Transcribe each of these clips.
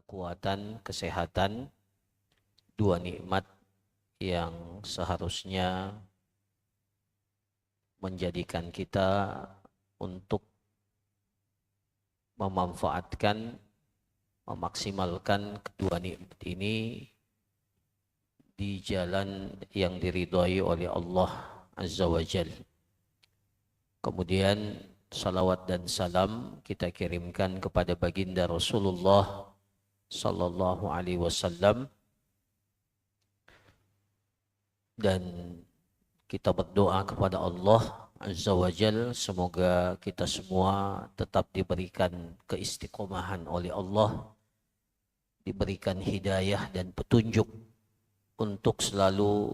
kekuatan, kesehatan, dua nikmat yang seharusnya menjadikan kita untuk memanfaatkan, memaksimalkan kedua nikmat ini di jalan yang diridhai oleh Allah Azza wa Jalla. Kemudian salawat dan salam kita kirimkan kepada baginda Rasulullah sallallahu alaihi wasallam, dan kita berdoa kepada Allah Azza wa Jalla semoga kita semua tetap diberikan keistiqomahan oleh Allah, diberikan hidayah dan petunjuk untuk selalu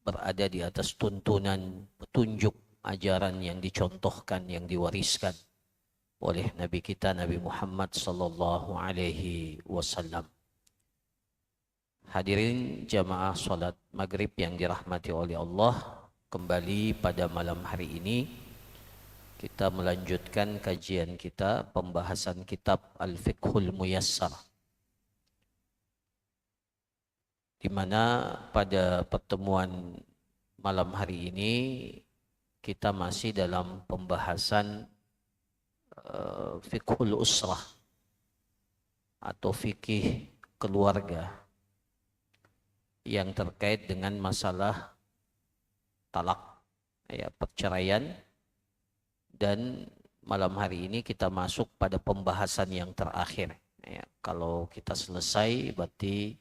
berada di atas tuntunan petunjuk ajaran yang dicontohkan, yang diwariskan oleh Nabi kita Nabi Muhammad sallallahu alaihi wasallam. Hadirin jamaah salat maghrib yang dirahmati oleh Allah, kembali pada malam hari ini kita melanjutkan kajian kita, pembahasan kitab Al-Fiqhul Muyassar, di mana pada pertemuan malam hari ini kita masih dalam pembahasan fiqhul usrah atau fikih keluarga yang terkait dengan masalah talak, ya, perceraian. Dan malam hari ini kita masuk pada pembahasan yang terakhir, ya. Kalau kita selesai berarti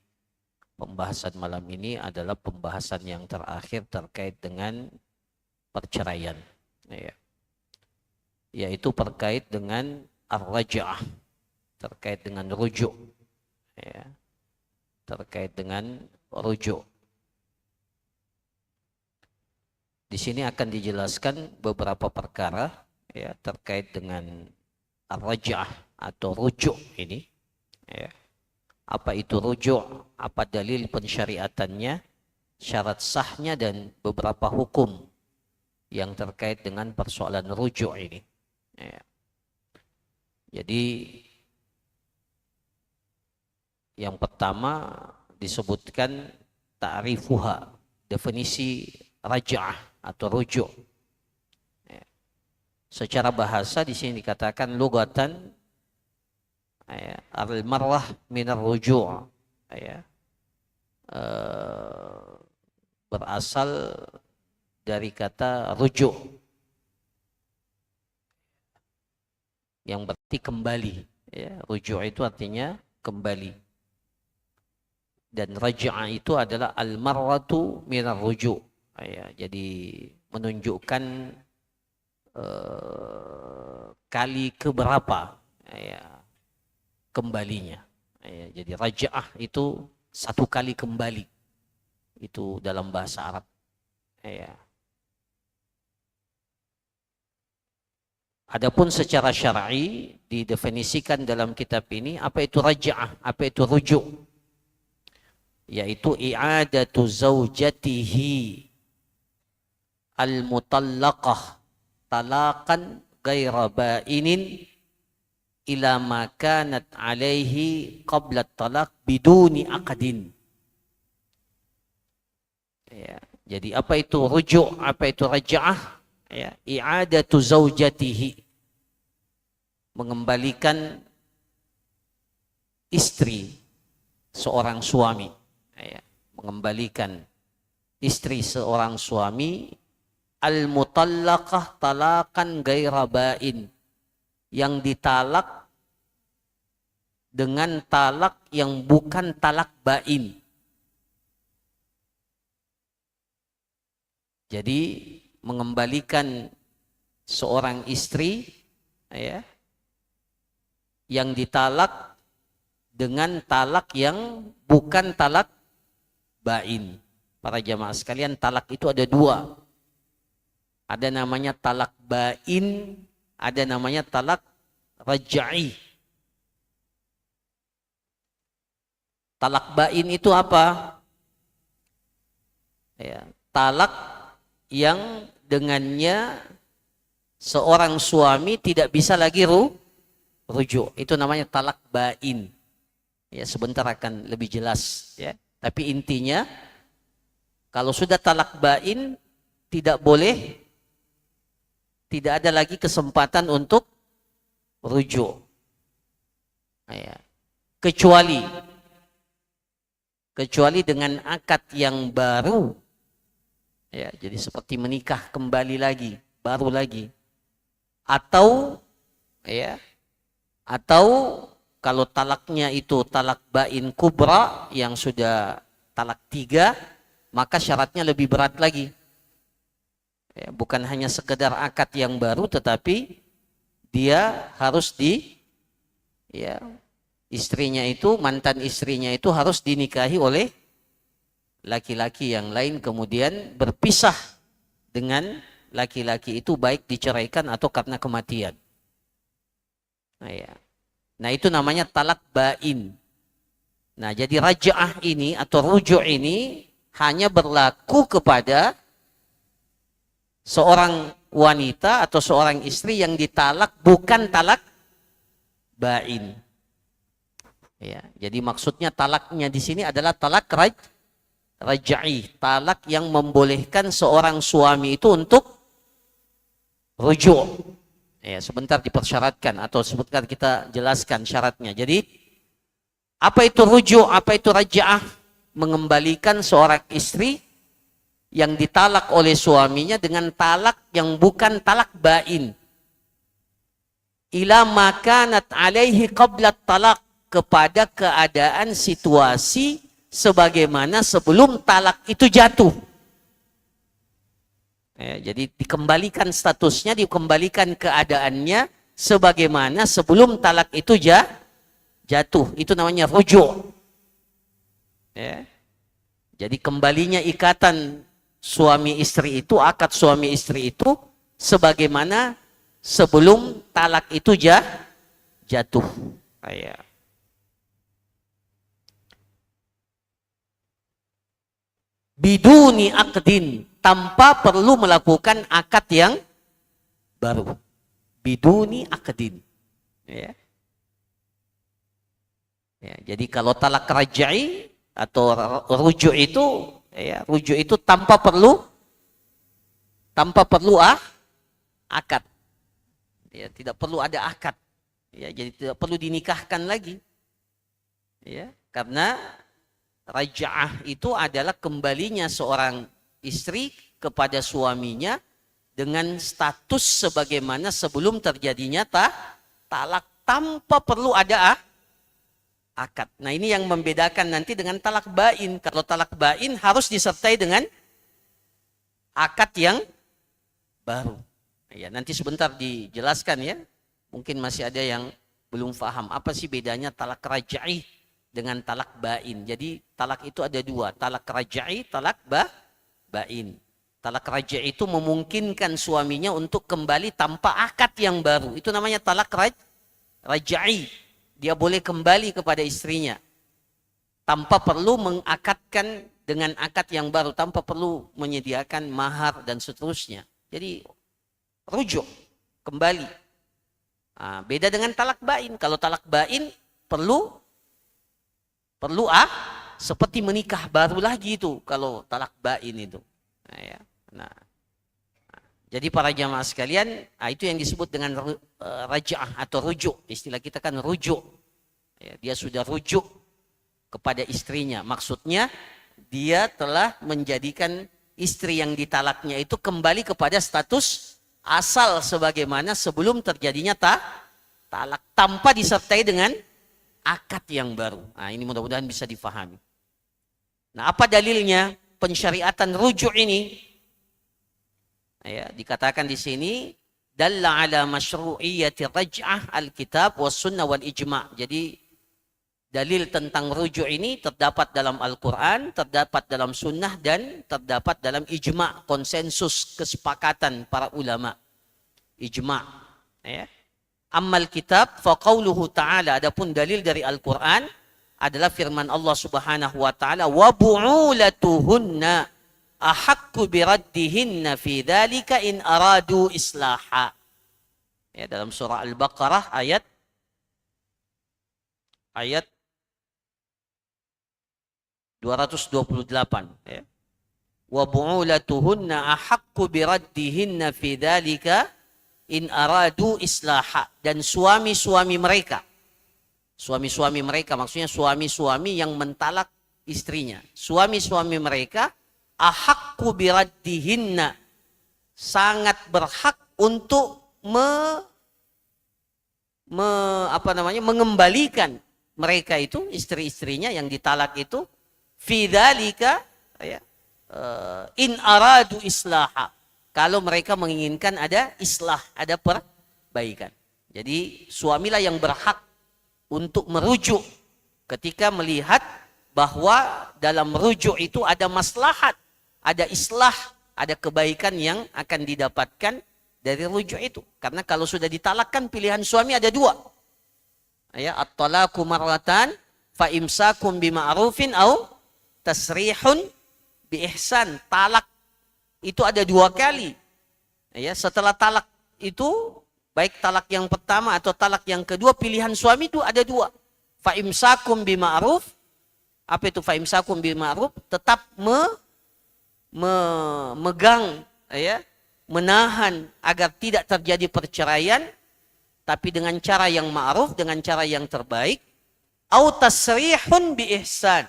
pembahasan malam ini adalah pembahasan yang terakhir terkait dengan perceraian, ya, yaitu terkait dengan ar-raj'ah, terkait dengan rujuk, ya, terkait dengan rujuk. Di sini akan dijelaskan beberapa perkara, ya, terkait dengan ar-raj'ah atau rujuk ini, ya. Apa itu rujuk, apa dalil pensyariatannya, syarat sahnya, dan beberapa hukum yang terkait dengan persoalan rujuk ini, ya. Jadi yang pertama disebutkan ta'rifuha, definisi raj'ah atau rujuk, ya. Secara bahasa di sini dikatakan lugatan, ya, al-marrah minar ruju', ya, berasal dari kata rujuk yang berarti kembali, ya. Rujuk itu artinya kembali, dan raj'ah itu adalah al-marratu minar ruju', ya. Jadi menunjukkan kali keberapa, ya, kembalinya, ya. Jadi raj'ah itu satu kali kembali, itu dalam bahasa Arab, ya. Adapun secara syar'i didefinisikan dalam kitab ini apa itu raj'ah, apa itu rujuk, yaitu i'adatu zaujatihi al-mutallaqah talaqan ghaira ba'inin ila ma kanat alaihi qabla talaq biduni aqdin, ya. Jadi apa itu rujuk, apa itu raj'ah, ya, i'adatu zaujatihi, mengembalikan istri seorang suami, ya, mengembalikan istri seorang suami al-mutallaqah talakan ghaira ba'in, yang ditalak dengan talak yang bukan talak ba'in. Jadi mengembalikan seorang istri, ya, yang ditalak dengan talak yang bukan talak ba'in. Para jamaah sekalian, talak itu ada dua. Ada namanya talak ba'in, ada namanya talak raj'i. Talak ba'in itu apa? Ya, talak yang dengannya seorang suami tidak bisa lagi rujuk. Itu namanya talak ba'in. Ya, sebentar akan lebih jelas ya. Tapi intinya kalau sudah talak bain tidak boleh, tidak ada lagi kesempatan untuk rujuk. Ya. Kecuali dengan akad yang baru. Ya, jadi seperti menikah kembali lagi, baru lagi. Atau ya, atau kalau talaknya itu talak bain kubra yang sudah talak 3, maka syaratnya lebih berat lagi. Ya, bukan hanya sekedar akad yang baru, tetapi dia harus ya, istrinya itu, mantan istrinya itu harus dinikahi oleh laki-laki yang lain, kemudian berpisah dengan laki-laki itu, baik diceraikan atau karena kematian. Nah, ya. Nah, itu namanya talak bain. Nah, jadi raja'ah ini atau rujuk ini hanya berlaku kepada seorang wanita atau seorang istri yang ditalak bukan talak bain. Ya, jadi maksudnya talaknya di sini adalah talak raj'i, talak yang membolehkan seorang suami itu untuk rujuk. Ya, sebentar dipersyaratkan atau sebentar kita jelaskan syaratnya. Jadi apa itu rujuk, apa itu raj'ah? Mengembalikan seorang istri yang ditalak oleh suaminya dengan talak yang bukan talak bain. Ila makanat alaihi qabla talak, kepada keadaan situasi sebagaimana sebelum talak itu jatuh. Ya, jadi dikembalikan statusnya, dikembalikan keadaannya sebagaimana sebelum talak itu jatuh. Itu namanya rujuk. Ya. Jadi kembalinya ikatan suami istri itu, akad suami istri itu sebagaimana sebelum talak itu jatuh. Ya. Biduni aqdin, tanpa perlu melakukan akad yang baru. Biduni aqdin. Ya. Ya, jadi kalau talak raj'i atau rujuk itu, ya, rujuk itu tanpa perlu akad. Ya, tidak perlu ada akad. Ya, jadi tidak perlu dinikahkan lagi. Ya, karena raj'ah itu adalah kembalinya seorang istri kepada suaminya dengan status sebagaimana sebelum terjadinya talak, tanpa perlu ada akad. Nah, ini yang membedakan nanti dengan talak bain. Kalau talak bain harus disertai dengan akad yang baru. Ya, nanti sebentar dijelaskan ya. Mungkin masih ada yang belum paham apa sih bedanya talak raj'i dengan talak bain. Jadi talak itu ada 2, talak raj'i, talak bain. Talak raj'i itu memungkinkan suaminya untuk kembali tanpa akad yang baru. Itu namanya talak raj'i. Dia boleh kembali kepada istrinya tanpa perlu mengakadkan dengan akad yang baru, tanpa perlu menyediakan mahar dan seterusnya. Jadi rujuk, kembali. Nah, beda dengan talak bain. Kalau talak bain perlu seperti menikah baru lagi itu kalau talak bain itu. Nah, ya. Jadi para jamaah sekalian, itu yang disebut dengan raj'ah atau rujuk. Istilah kita kan rujuk. Ya, dia sudah rujuk kepada istrinya. Maksudnya dia telah menjadikan istri yang ditalaknya itu kembali kepada status asal sebagaimana sebelum terjadinya talak, tanpa disertai dengan akad yang baru. Nah, ini mudah-mudahan bisa difahami. Nah, apa dalilnya pensyariatan rujuk ini? Ya, dikatakan di sini dalla ala masyru'iyyati raj'ah al-kitab was sunnah wal ijma'. Jadi dalil tentang rujuk ini terdapat dalam Al-Qur'an, terdapat dalam sunnah dan terdapat dalam ijma', konsensus kesepakatan para ulama. Ijma'. Ya. Ammal kitab fa qauluhu ta'ala, adapun dalil dari Al-Qur'an adalah firman Allah Subhanahu wa taala, wa bu'ulatuhunna ahaqqu biraddihinna fi dzalika in aradu islaha. Ya, dalam surah Al-Baqarah ayat 228 ya. Wa bu'ulatuhunna ahaqqu biraddihinna fi dzalika in aradu islaha, dan suami-suami mereka maksudnya suami-suami yang mentalak istrinya, suami-suami mereka ahaqqu biraddihinna, sangat berhak untuk mengembalikan mereka itu, istri-istrinya yang ditalak itu, fi dzalika ya, in aradu islaha, kalau mereka menginginkan ada islah, ada perbaikan. Jadi suamilah yang berhak untuk merujuk ketika melihat bahwa dalam rujuk itu ada maslahat, ada islah, ada kebaikan yang akan didapatkan dari rujuk itu. Karena kalau sudah ditalakkan, pilihan suami ada dua. Ya, at-talaqu marratan fa imsakum bima'rufin au tasrihun bi ihsan. Talak itu ada dua kali. Ya, setelah talak itu, baik talak yang pertama atau talak yang kedua, pilihan suami itu ada dua. Fa imsakum bima'ruf. Apa itu fa imsakum bima'ruf? Tetap memegang, ya, menahan agar tidak terjadi perceraian, tapi dengan cara yang ma'ruf, dengan cara yang terbaik. Au tasrihun bi ihsan.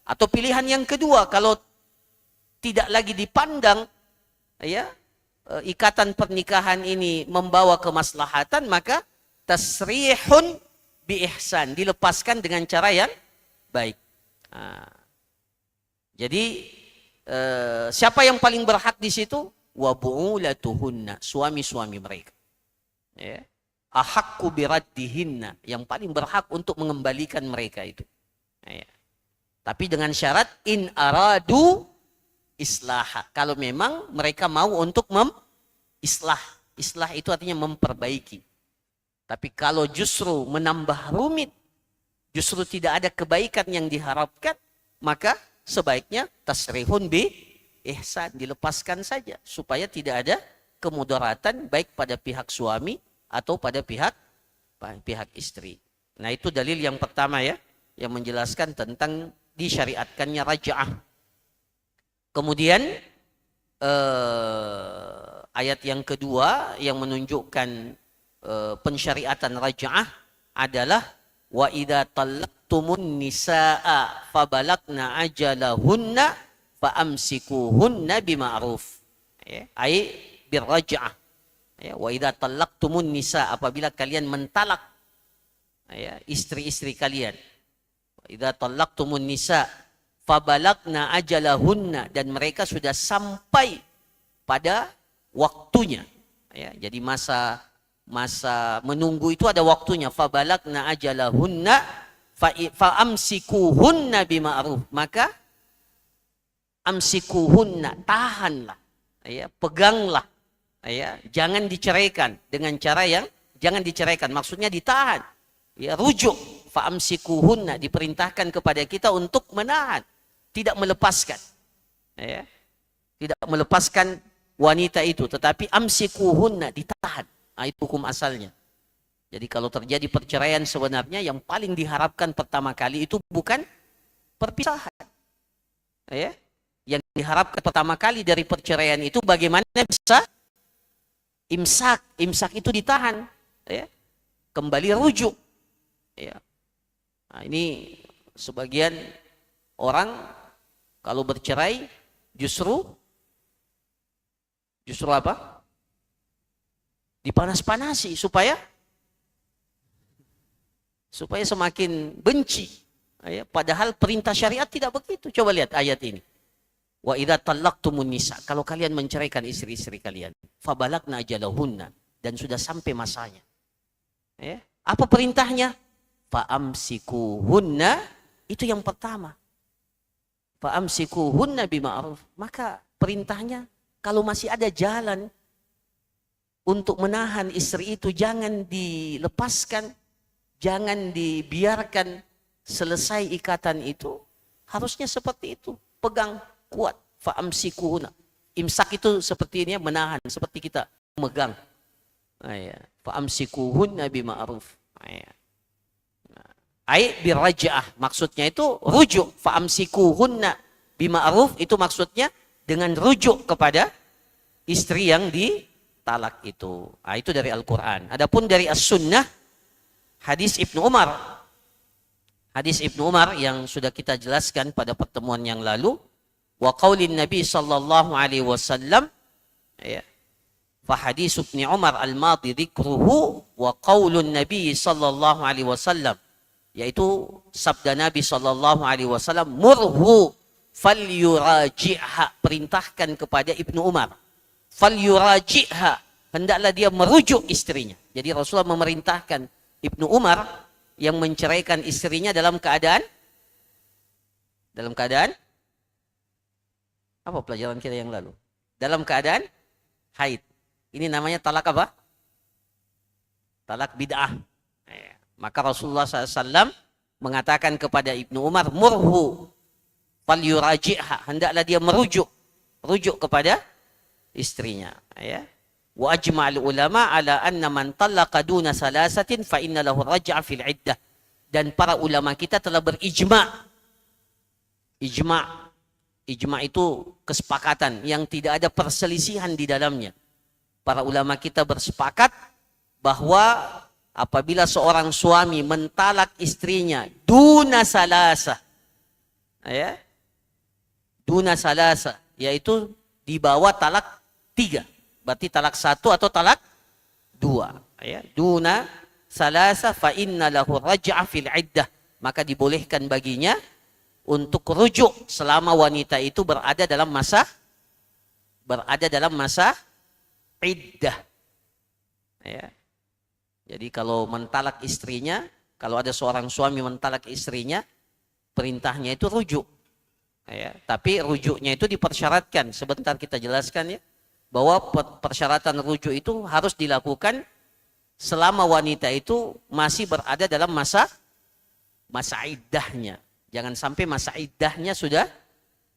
Atau pilihan yang kedua, kalau tidak lagi dipandang ya ikatan pernikahan ini membawa kemaslahatan, maka tasrihun bi ihsan, dilepaskan dengan cara yang baik. Nah, jadi siapa yang paling berhak di situ? Wa bu'ulatuhunna, suami-suami mereka. Ya. Ahaqqu biraddihinna, yang paling berhak untuk mengembalikan mereka itu. Ya. Tapi dengan syarat in aradu islaha, kalau memang mereka mau untuk islah. Islah itu artinya memperbaiki. Tapi kalau justru menambah rumit, justru tidak ada kebaikan yang diharapkan, maka sebaiknya tasrihun bi ihsan, dilepaskan saja supaya tidak ada kemudaratan baik pada pihak suami atau pada pihak istri. Nah, itu dalil yang pertama ya, yang menjelaskan tentang disyariatkannya raj'ah. Kemudian ayat yang kedua yang menunjukkan pensyariatan raj'ah adalah wa idza talaqtumun nisaa fabalagna ajalahunna faamsikuhunna bima'ruf. Ya, ai birraj'ah. Ya, wa idza talaqtumun nisa, apabila kalian mentalak ya istri-istri kalian. Wa idza talaqtumun nisa fabalagna ajalahunna, dan mereka sudah sampai pada waktunya. Ya, jadi masa menunggu itu ada waktunya. Fabalagna ajalahunna faamsikuhunna bima'ruf, maka amsikuhunna, tahanlah, ya, peganglah, ya, jangan diceraikan dengan cara yang jangan diceraikan, maksudnya ditahan, ya, rujuk. Faamsikuhunna, diperintahkan kepada kita untuk menahan, tidak melepaskan, ya, tidak melepaskan wanita itu, tetapi amsikuhunna, ditahan. Nah, itu hukum asalnya. Jadi kalau terjadi perceraian, sebenarnya yang paling diharapkan pertama kali itu bukan perpisahan, ya. Yang diharapkan pertama kali dari perceraian itu bagaimana bisa imsak. Imsak itu ditahan, ya, kembali rujuk. Ya. Nah, ini sebagian orang kalau bercerai justru apa? Dipanas-panasi supaya semakin benci. Ya, padahal perintah syariat tidak begitu. Coba lihat ayat ini. Wa idza talaqtumun nisa, kalau kalian menceraikan istri-istri kalian, fabalagna ajalahunna, dan sudah sampai masanya. Ya, apa perintahnya? Faamsikuhunna, itu yang pertama. Faamsikuhunna bima'ruf. Maka perintahnya kalau masih ada jalan untuk menahan istri itu, jangan dilepaskan, jangan dibiarkan selesai ikatan itu. Harusnya seperti itu, pegang kuat. Faamsikuhunna, imsak itu seperti ini, menahan, seperti kita memegang. Faamsikuhunna bima'ruf. Ai biraja'ah, maksudnya itu rujuk. Fa'amsikuhunna bima'ruf, itu maksudnya dengan rujuk kepada istri yang ditalak itu. Itu dari Al-Quran. Adapun dari As-Sunnah, hadis Ibnu Umar. Hadis Ibnu Umar yang sudah kita jelaskan pada pertemuan yang lalu. Wa qaulin Nabi sallallahu alaihi wasallam, ya. Fa hadis Ibnu Umar al-madi dzikruhu wa qaulun Nabi sallallahu alaihi wasallam, yaitu sabda Nabi sallallahu alaihi wasallam, murhu falyuraji'ha, perintahkan kepada Ibnu Umar, falyuraji'ha, hendaklah dia merujuk istrinya. Jadi Rasulullah memerintahkan Ibnu Umar yang menceraikan istrinya dalam keadaan apa pelajaran kita yang lalu? Dalam keadaan haid. Ini namanya talak apa? Talak bid'ah. Maka Rasulullah SAW mengatakan kepada Ibnu Umar, murhu falyuraji'ha, hendaklah dia merujuk kepada istrinya. Ya. Wa ajma'al ulama ala anna man talaqa duna salasatin fa inna lahu raj'a fil iddah. Dan para ulama kita telah berijma'. Ijma' itu kesepakatan yang tidak ada perselisihan di dalamnya. Para ulama kita bersepakat bahwa apabila seorang suami mentalak istrinya duna salasa, ya, duna salasa, yaitu di bawah talak 3, berarti talak 1 atau talak 2, ya, duna salasa fa inna lahu raj'a fil iddah, maka dibolehkan baginya untuk rujuk selama wanita itu berada dalam masa iddah. Ya. Jadi kalau mentalak istrinya, kalau ada seorang suami mentalak istrinya, perintahnya itu rujuk. Ya. Tapi rujuknya itu dipersyaratkan. Sebentar kita jelaskan ya, bahwa persyaratan rujuk itu harus dilakukan selama wanita itu masih berada dalam masa iddahnya. Jangan sampai masa iddahnya sudah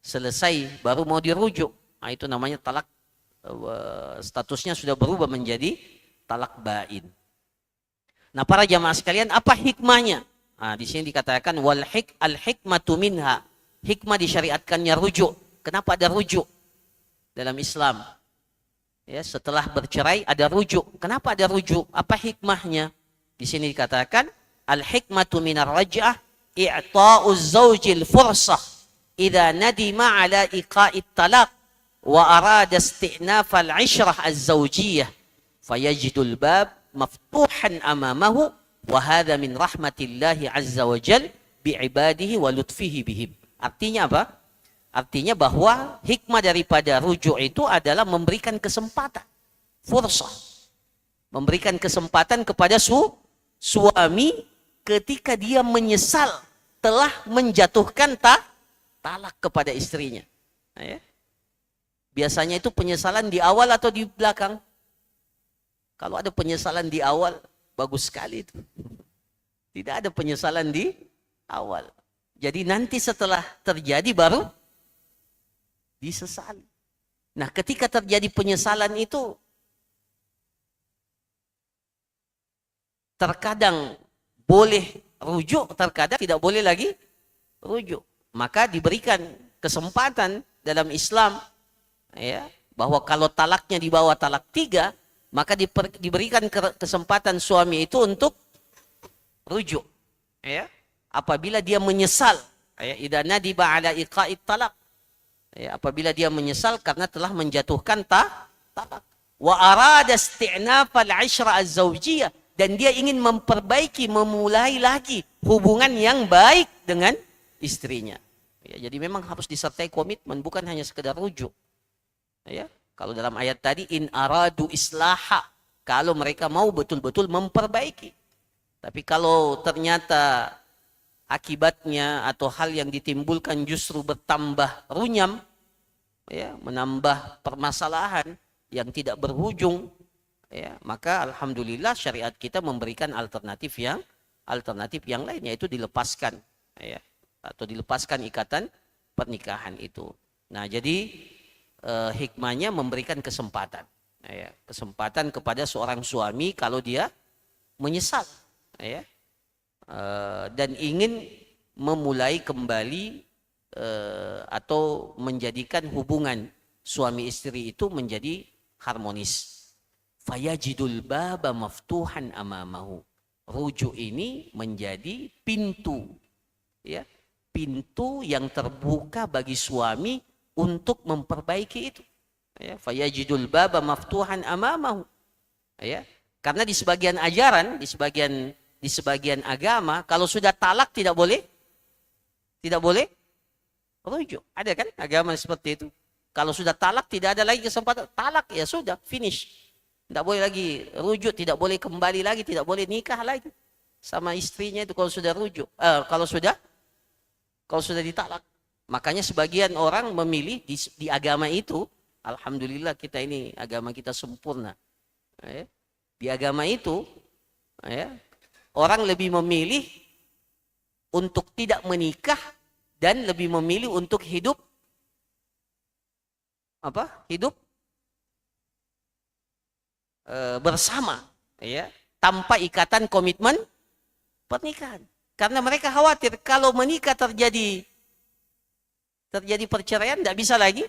selesai baru mau dirujuk. Nah, itu namanya talak, statusnya sudah berubah menjadi talak bain. Nah, para jamaah sekalian, apa hikmahnya? Nah, di sini dikatakan al-hikmatu minha, hikmah disyariatkannya rujuk. Kenapa ada rujuk dalam Islam? Ya, setelah bercerai ada rujuk. Kenapa ada rujuk? Apa hikmahnya? Di sini dikatakan al-hikmatu minar raj'ah i'ta'uz zawjil fursah idza nadima ala iqa'it talaq wa arada isti'naf al-'ishrah az-zawjiyyah fayajidul bab maftuhan amamahu wa hadha min rahmatillahi azza wa jal bi'ibadihi wa lutfihi bihim. Artinya apa? Artinya bahwa hikmah daripada rujuk itu adalah memberikan kesempatan, fursah, memberikan kesempatan kepada suami ketika dia menyesal telah menjatuhkan talak kepada istrinya. Nah, ya. Biasanya itu penyesalan di awal atau di belakang? Kalau ada penyesalan di awal, bagus sekali itu. Tidak ada penyesalan di awal. Jadi nanti setelah terjadi baru disesali. Nah, ketika terjadi penyesalan itu, terkadang boleh rujuk, terkadang tidak boleh lagi rujuk. Maka diberikan kesempatan dalam Islam, ya, bahwa kalau talaknya di bawah talak 3, maka diberikan kesempatan suami itu untuk rujuk. Ya, apabila dia menyesal, ya, idza nadiba ala iqa'it talak. Ya, apabila dia menyesal karena telah menjatuhkan talak. Wa arada isti'nafal 'ishra az-zawjiyah, dan dia ingin memperbaiki, memulai lagi hubungan yang baik dengan istrinya. Ya, jadi memang harus disertai komitmen, bukan hanya sekedar rujuk. Ya, kalau dalam ayat tadi in aradu islaha, kalau mereka mau betul-betul memperbaiki. Tapi kalau ternyata akibatnya atau hal yang ditimbulkan justru bertambah runyam, ya, menambah permasalahan yang tidak berujung, ya, maka alhamdulillah syariat kita memberikan alternatif yang lain, yaitu dilepaskan, ya, atau dilepaskan ikatan pernikahan itu. Nah, jadi hikmahnya memberikan kesempatan, ya, kesempatan kepada seorang suami kalau dia menyesal, ya. dan ingin memulai kembali atau menjadikan hubungan suami istri itu menjadi harmonis. Fayajidul baba maftuhan amamahu. Rujuk ini menjadi pintu, ya, pintu yang terbuka bagi suami untuk memperbaiki itu. Ya, fayajidul baba maftuhan amamahu. Ya, karena di sebagian ajaran, di sebagian agama, kalau sudah talak tidak boleh rujuk. Ada kan agama seperti itu? Kalau sudah talak tidak ada lagi kesempatan. Talak ya sudah, finish. Tidak boleh lagi rujuk, tidak boleh kembali lagi, tidak boleh nikah lagi sama istrinya itu kalau sudah rujuk. Kalau sudah ditalak. Makanya sebagian orang memilih di agama itu, alhamdulillah kita ini agama kita sempurna. Ya. Di agama itu, ya, orang lebih memilih untuk tidak menikah dan lebih memilih untuk hidup bersama, ya, tanpa ikatan komitmen pernikahan. Karena mereka khawatir kalau menikah terjadi perceraian, tidak bisa lagi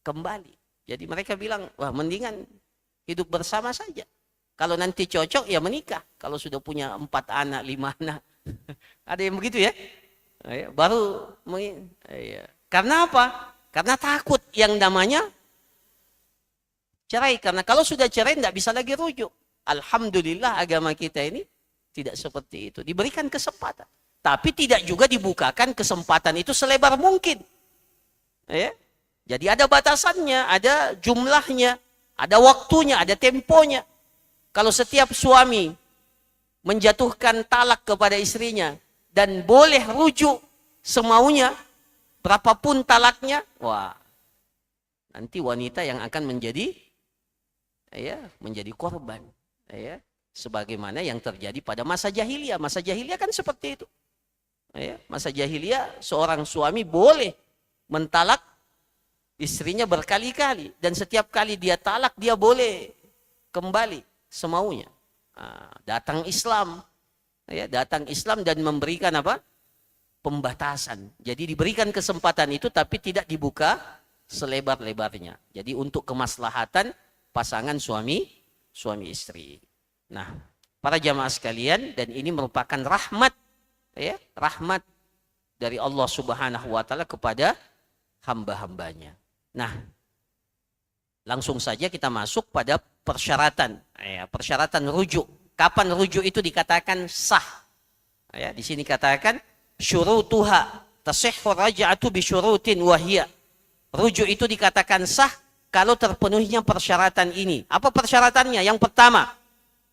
kembali. Jadi mereka bilang, wah mendingan hidup bersama saja. Kalau nanti cocok ya menikah. Kalau sudah punya 4 anak, 5 anak, ada yang begitu ya. Baru karena apa? Karena takut yang namanya cerai. Karena kalau sudah cerai tidak bisa lagi rujuk. Alhamdulillah agama kita ini tidak seperti itu. Diberikan kesempatan. Tapi tidak juga dibukakan kesempatan itu selebar mungkin. Ya. Jadi ada batasannya, ada jumlahnya, ada waktunya, ada temponya. Kalau setiap suami menjatuhkan talak kepada istrinya dan boleh rujuk semaunya, berapapun talaknya, wah, nanti wanita yang akan menjadi korban, ya, sebagaimana yang terjadi pada masa jahiliyah. Masa jahiliyah kan seperti itu. Ya, masa jahiliyah seorang suami boleh mentalak istrinya berkali-kali dan setiap kali dia talak dia boleh kembali semaunya. Datang Islam, ya, datang Islam dan memberikan apa? Pembatasan. Jadi diberikan kesempatan itu tapi tidak dibuka selebar-lebarnya. Jadi untuk kemaslahatan pasangan suami istri. Nah, para jamaah sekalian, dan ini merupakan rahmat, ya, rahmat dari Allah Subhanahu wa taala kepada hamba-hambanya. Nah, langsung saja kita masuk pada persyaratan, ya, persyaratan rujuk. Kapan rujuk itu dikatakan sah? Ya, di sini katakan syurutuha tasihhu raj'atu bi syurutin wa hiya. Rujuk itu dikatakan sah kalau terpenuhinya persyaratan ini. Apa persyaratannya? Yang pertama,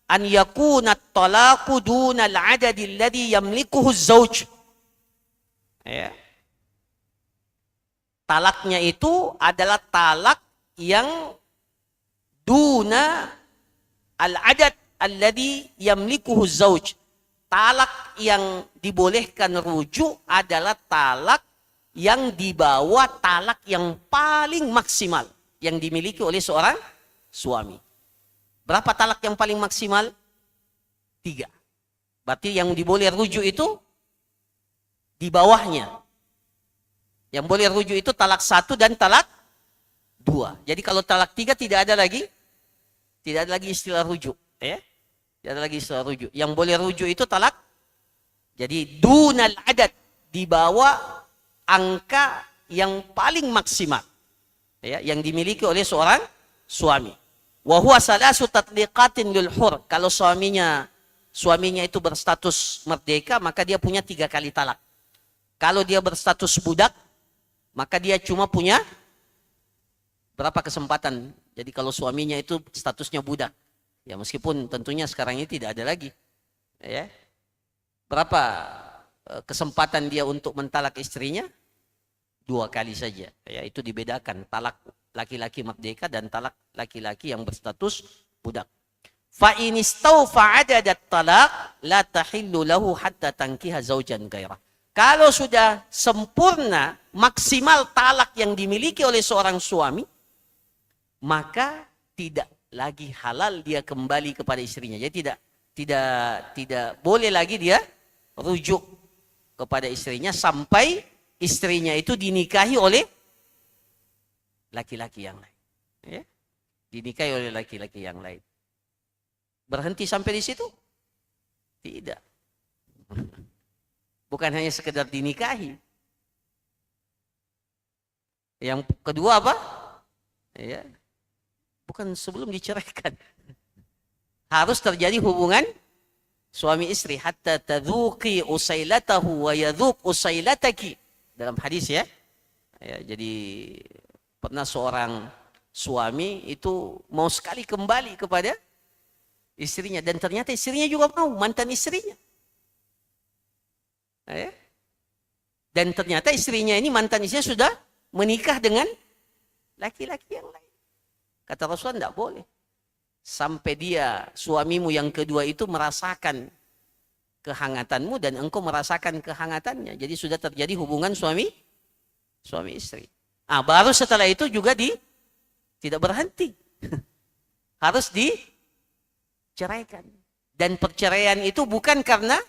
an yakuna at-talaqu duna al-'adad alladhi yamlikuhu az-zawj. Ya. Talaknya itu adalah talak yang duna al-'adad alladhi yamlikuhu az-zawj. Talak yang dibolehkan rujuk adalah talak yang di bawah talak yang paling maksimal yang dimiliki oleh seorang suami. Berapa talak yang paling maksimal? 3. Berarti yang diboleh rujuk itu di bawahnya. Yang boleh rujuk itu talak 1 dan talak 2. Jadi kalau talak 3 tidak ada lagi istilah rujuk. Ya? Tidak ada lagi istilah rujuk. Yang boleh rujuk itu talak. Jadi dunal adad, di bawah angka yang paling maksimal. Ya, yang dimiliki oleh seorang suami. Wa huwa salasu tatliqatin lil hur. Kalau suaminya itu berstatus merdeka, maka dia punya 3 kali talak. Kalau dia berstatus budak, maka dia cuma punya berapa kesempatan. Jadi kalau suaminya itu statusnya budak, ya meskipun tentunya sekarang ini tidak ada lagi, ya. Berapa kesempatan dia untuk mentalak istrinya? 2 kali saja. Ya, itu dibedakan talak laki-laki merdeka dan talak laki-laki yang berstatus budak. Fa in istawfa 'adadat talaq la tahillu lahu hatta tankiha zaujan ghairah. Kalau sudah sempurna maksimal talak yang dimiliki oleh seorang suami, maka tidak lagi halal dia kembali kepada istrinya. Jadi tidak boleh lagi dia rujuk kepada istrinya sampai istrinya itu dinikahi oleh laki-laki yang lain. Ya? Dinikahi oleh laki-laki yang lain. Berhenti sampai di situ? Tidak. Bukan hanya sekedar dinikahi. Yang kedua apa? Ya. Bukan sebelum diceraikan. Harus terjadi hubungan suami istri hatta tadzuqi usailatahu wa yadzuq usailataki. Dalam hadis ya. Ya, jadi pernah seorang suami itu mau sekali kembali kepada istrinya dan ternyata istrinya juga mau, mantan istrinya. Ya. Dan ternyata istrinya ini, mantan istrinya sudah menikah dengan laki-laki yang lain. Kata Rasulullah, tidak boleh. Sampai dia, suamimu yang kedua itu merasakan kehangatanmu dan engkau merasakan kehangatannya. Jadi sudah terjadi hubungan suami istri. Baru setelah itu juga tidak berhenti. Harus diceraikan. Dan perceraian itu bukan karena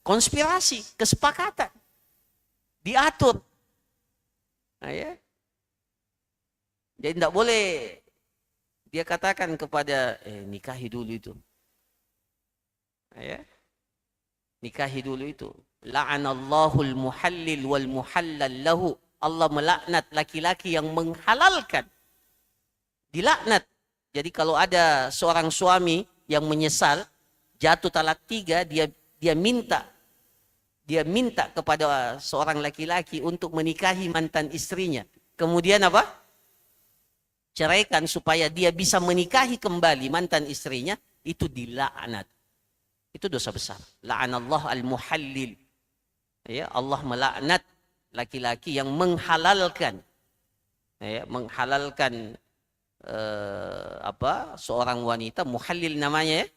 konspirasi, kesepakatan. Diatur. Nah, ya. Jadi tidak boleh dia katakan kepada nikahi dulu itu. Ya. Nikahi dulu itu. La'anallahul muhallil wal muhallal lahu. Allah melaknat laki-laki yang menghalalkan. Dilaknat. Jadi kalau ada seorang suami yang menyesal, jatuh talak 3, dia minta kepada seorang laki-laki untuk menikahi mantan istrinya. Kemudian apa? Ceraikan supaya dia bisa menikahi kembali mantan istrinya, itu dilaknat. Itu dosa besar. La'anallah al-muhallil. Ya, Allah melaknat laki-laki yang menghalalkan. Ya, menghalalkan seorang wanita, muhallil namanya ya.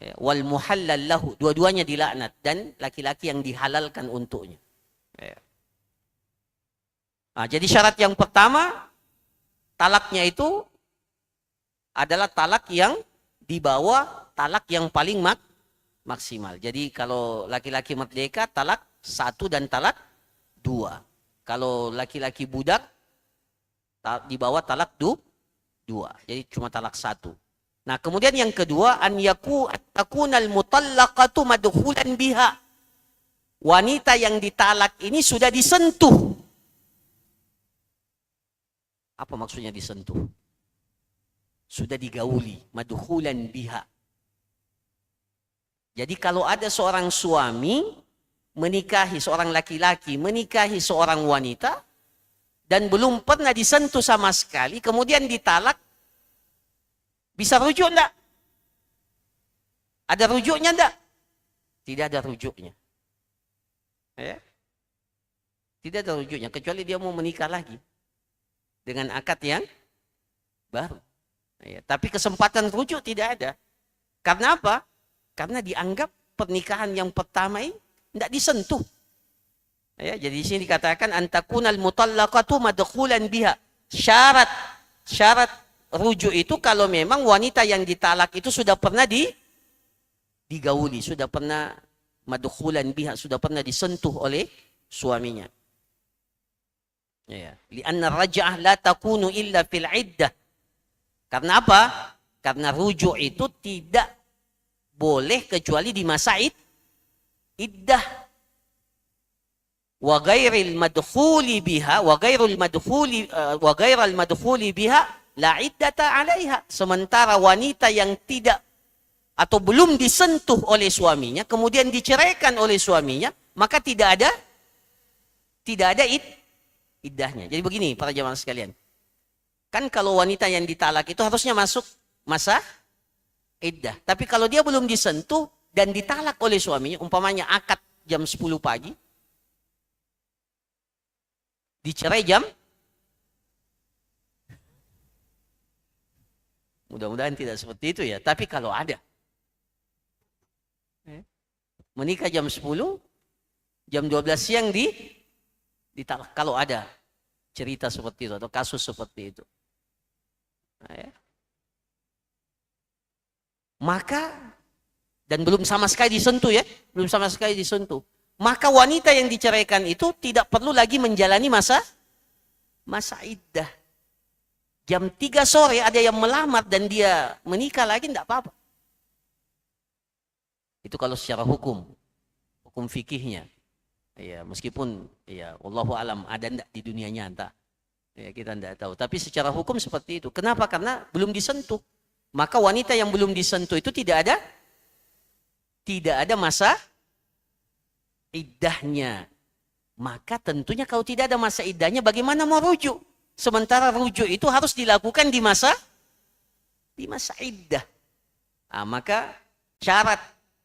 Ya, wal muhallal lahu. Dua-duanya dilaknat dan laki-laki yang dihalalkan untuknya. Ya. Jadi syarat yang pertama, talaknya itu adalah talak yang di bawah talak yang paling maksimal. Jadi kalau laki-laki merdeka, talak 1 dan talak 2. Kalau laki-laki budak, di bawah talak 2. Jadi cuma talak 1. Nah kemudian yang kedua, an takunal mutallaqatu madkhulan biha. Wanita yang ditalak ini sudah disentuh. Apa maksudnya disentuh? Sudah digauli, madkhulan biha. Jadi kalau ada seorang suami menikahi seorang laki-laki, menikahi seorang wanita dan belum pernah disentuh sama sekali, kemudian ditalak, bisa rujuk enggak? Ada rujuknya enggak? Tidak ada rujuknya. Ya? Tidak ada rujuknya kecuali dia mau menikah lagi dengan akad yang baru. Ya, tapi kesempatan rujuk tidak ada. Karena apa? Karena dianggap pernikahan yang pertama ini tidak disentuh. Ya, jadi di sini dikatakan antakunal mutallaqatu madkhulan biha. Syarat rujuk itu kalau memang wanita yang ditalak itu sudah pernah digauli, sudah pernah madkhulan biha, sudah pernah disentuh oleh suaminya. Ya, li'anna raj'ah la takunu illa fil iddah. Karena apa? Karena rujuk itu tidak boleh kecuali di masa iddah. Wa ghairil madkhuli biha wa ghairul madkhuli biha la iddata 'alaiha. Sementara wanita yang tidak atau belum disentuh oleh suaminya kemudian diceraikan oleh suaminya, maka tidak ada iddahnya. Jadi begini para jamaah sekalian. Kan kalau wanita yang ditalak itu harusnya masuk masa iddah. Tapi kalau dia belum disentuh dan ditalak oleh suaminya, umpamanya akad jam 10 pagi, dicerai jam, mudah-mudahan tidak seperti itu ya. Tapi kalau ada, menikah jam 10, jam 12 siang ditalak. Kalau ada cerita seperti itu atau kasus seperti itu. Nah, ya. Maka dan belum sama sekali disentuh ya, belum sama sekali disentuh, maka wanita yang diceraikan itu tidak perlu lagi menjalani masa iddah. Jam 3 sore ada yang melamar dan dia menikah lagi, tidak apa-apa. Itu kalau secara hukum fikihnya. Ya, meskipun ya wallahu alam ada enggak di dunia nyata. Ya, kita tidak tahu. Tapi secara hukum seperti itu. Kenapa? Karena belum disentuh. Maka wanita yang belum disentuh itu tidak ada masa iddahnya. Maka tentunya kalau tidak ada masa iddahnya, bagaimana mau rujuk? Sementara rujuk itu harus dilakukan di masa iddah. Nah, maka syarat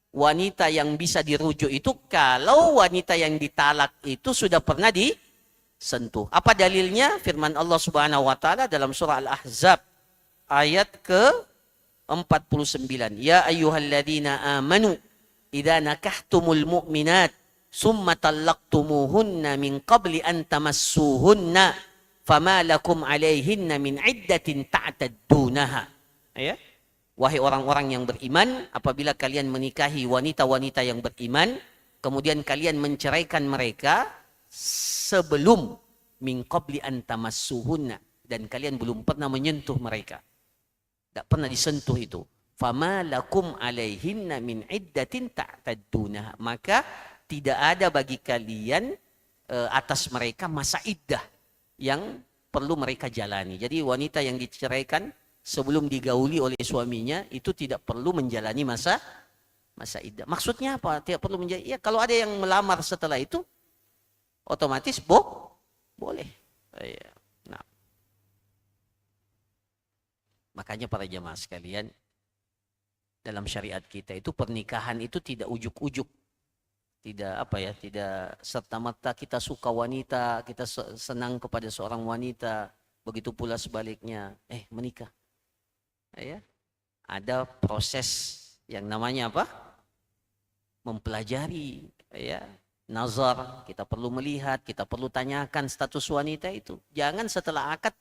wanita yang bisa dirujuk itu kalau wanita yang ditalak itu sudah pernah disentuh. Apa dalilnya? Firman Allah Subhanahu wa taala dalam surah Al-Ahzab ayat ke-49. Ya ayyuhalladzina amanu idza nakahtumul mu'minat summa talaqtumuhunna min qabli an tamassuhunna fama lakum alaihinna min iddatin ta'taddunaha. Ya. Wahai orang-orang yang beriman, apabila kalian menikahi wanita-wanita yang beriman, kemudian kalian menceraikan mereka sebelum min qabli an tamassuhunna, dan kalian belum pernah menyentuh mereka. Tidak pernah disentuh itu. Fama lakum alaihinna min iddatin ta'taddunaha. Maka tidak ada bagi kalian atas mereka masa iddah yang perlu mereka jalani. Jadi wanita yang diceraikan sebelum digauli oleh suaminya itu tidak perlu menjalani masa iddah. Maksudnya apa? Tidak perlu menjalani. Ya, kalau ada yang melamar setelah itu otomatis boleh. Ya. Nah. Makanya para jemaah sekalian, dalam syariat kita itu pernikahan itu tidak ujuk-ujuk. Tidak serta-merta kita suka wanita, kita senang kepada seorang wanita, begitu pula sebaliknya, menikah. Ya. Ada proses yang namanya apa? Mempelajari, ya. Nazar, kita perlu melihat, kita perlu tanyakan status wanita itu. Jangan setelah akad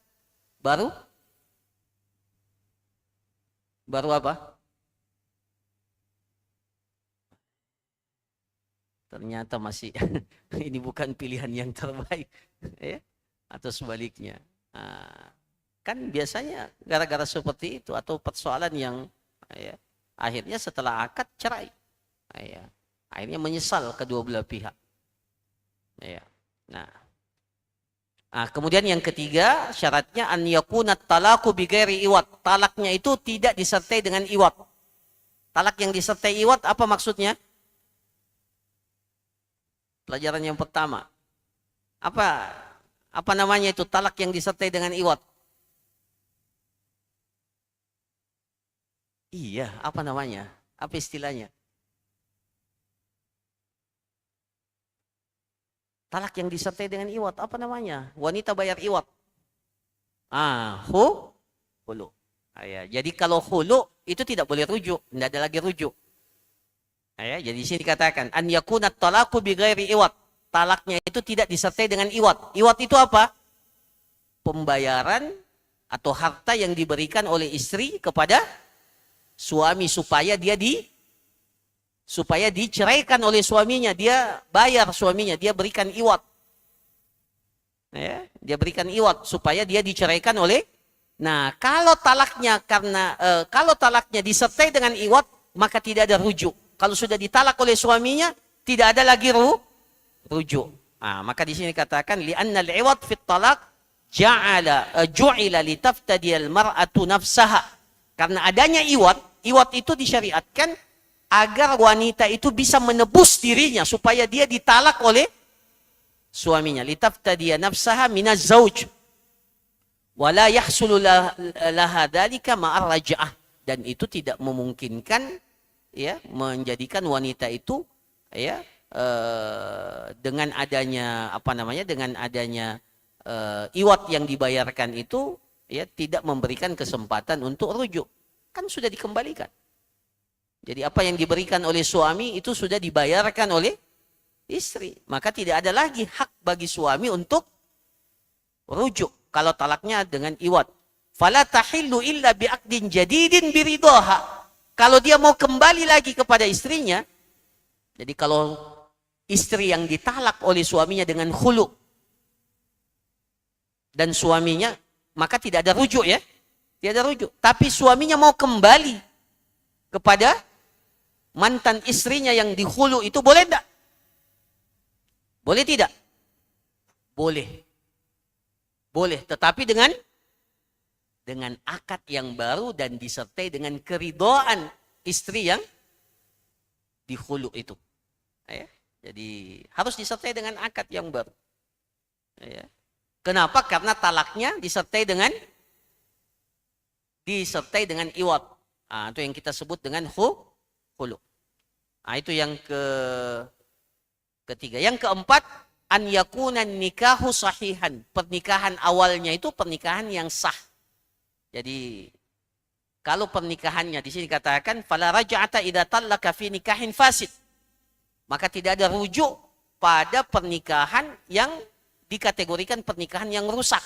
baru apa? Ternyata masih ini bukan pilihan yang terbaik, ya? Atau sebaliknya. Nah, kan biasanya gara-gara seperti itu atau persoalan yang ya, akhirnya setelah akad cerai, ya, akhirnya menyesal kedua belah pihak. Ya. Nah, kemudian yang ketiga syaratnya an yakuna talaku bi ghairi iwad. Talaknya itu tidak disertai dengan iwad. Talak yang disertai iwad apa maksudnya? Pelajaran yang pertama. Apa namanya itu talak yang disertai dengan iwad? Iya, apa namanya? Apa istilahnya? Talak yang disertai dengan iwad, apa namanya? Wanita bayar iwad. Hulu. Ya, jadi kalau hulu itu tidak boleh rujuk, tidak ada lagi rujuk. Ya, jadi di sini dikatakan an yakuna talaku bi ghairi iwad. Talaknya itu tidak disertai dengan iwad. Iwad itu apa? Pembayaran atau harta yang diberikan oleh istri kepada suami supaya diceraikan oleh suaminya, dia bayar suaminya, dia berikan iwad. Ya, dia berikan iwad supaya dia diceraikan oleh. Nah, kalau talaknya disertai dengan iwad, maka tidak ada rujuk. Kalau sudah ditalak oleh suaminya, tidak ada lagi rujuk. Maka di sini katakan li'anna al-iwad fi talaq ju'ila litaftadi al-mar'atu nafsaha. Karena adanya iwad itu disyariatkan agar wanita itu bisa menebus dirinya supaya dia ditalak oleh suaminya. Litaftadi nafsaha minaz zauj. Wala yahsulu laha dzalika ma'ar raj'ah. Dan itu tidak memungkinkan ya menjadikan wanita itu ya dengan adanya iwad yang dibayarkan itu ya tidak memberikan kesempatan untuk rujuk, kan sudah dikembalikan. Jadi apa yang diberikan oleh suami itu sudah dibayarkan oleh istri, maka tidak ada lagi hak bagi suami untuk rujuk kalau talaknya dengan iwad. Fala tahillu illa bi'aqdin jadidin biridaha. Kalau dia mau kembali lagi kepada istrinya, jadi kalau istri yang ditalak oleh suaminya dengan khulu dan suaminya, maka tidak ada rujuk ya. Tidak ada rujuk. Tapi suaminya mau kembali kepada mantan istrinya yang dihulu itu, boleh tidak? Boleh tidak? Boleh. Boleh, tetapi dengan akad yang baru dan disertai dengan keridhaan istri yang dihulu itu. Ya. Jadi harus disertai dengan akad yang baru. Ya. Kenapa? Karena talaknya disertai dengan iwad. Nah, itu yang kita sebut dengan hulu. Nah, itu yang ketiga. Yang keempat, an yakunan nikahu sahihan. Pernikahan awalnya itu pernikahan yang sah. Jadi kalau pernikahannya di sini katakan fala raj'ata idza talaqa fi nikahin fasid. Maka tidak ada rujuk pada pernikahan yang dikategorikan pernikahan yang rusak.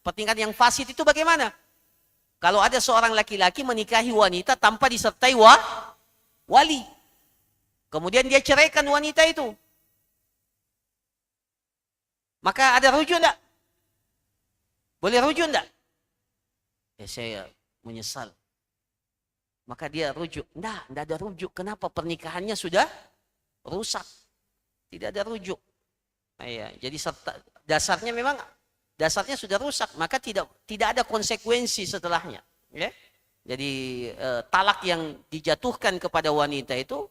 Pernikahan yang fasid itu bagaimana? Kalau ada seorang laki-laki menikahi wanita tanpa disertai wali. Kemudian dia ceraikan wanita itu. Maka ada rujuk enggak? Boleh rujuk enggak? Saya menyesal. Maka dia rujuk. Enggak ada rujuk. Kenapa? Pernikahannya sudah rusak. Tidak ada rujuk. Ya, jadi dasarnya sudah rusak, maka tidak ada konsekuensi setelahnya. Ya? Jadi talak yang dijatuhkan kepada wanita itu,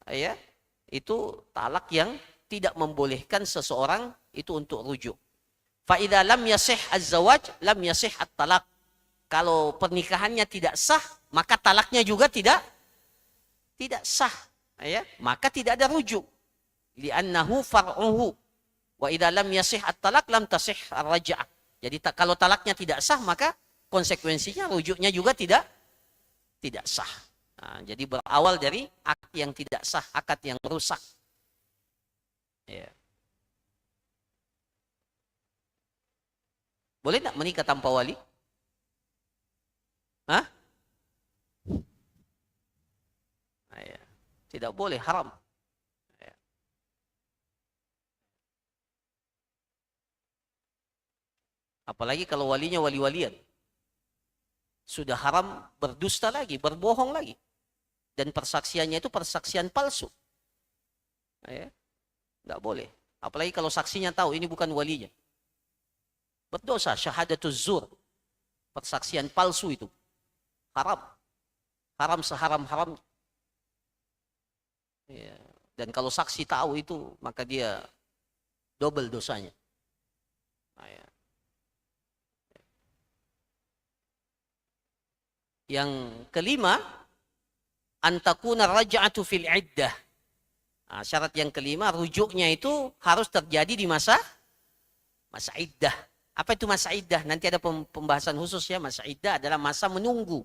ya, itu talak yang tidak membolehkan seseorang itu untuk rujuk. Fa idza lam yasih az-zawaj lam yasih at-talaq. Kalau pernikahannya tidak sah, maka talaknya juga tidak sah. Ya? Maka tidak ada rujuk. Li'annahu far'uhu. Wa idza lam yasih at-talaq lam tasih ar-raj'ah. Jadi kalau talaknya tidak sah, maka konsekuensinya rujuknya juga tidak sah. Nah, jadi berawal dari akad yang tidak sah, akad yang rusak. Ya. Boleh tidak menikah tanpa wali? Hah? Nah, ya. Tidak boleh, haram. Apalagi kalau walinya wali-walian. Sudah haram berdusta lagi, berbohong lagi. Dan persaksiannya itu persaksian palsu. Ya, tidak boleh. Apalagi kalau saksinya tahu ini bukan walinya. Berdosa, syahadatuz zur. Persaksian palsu itu. Haram. Haram seharam-haram. Ya. Dan kalau saksi tahu itu, maka dia double dosanya. Nah, ya. Yang kelima, antakuna raja'atu fil iddah. Nah, syarat yang kelima, rujuknya itu harus terjadi di masa iddah. Apa itu masa iddah? Nanti ada pembahasan khusus ya. Masa iddah adalah masa menunggu.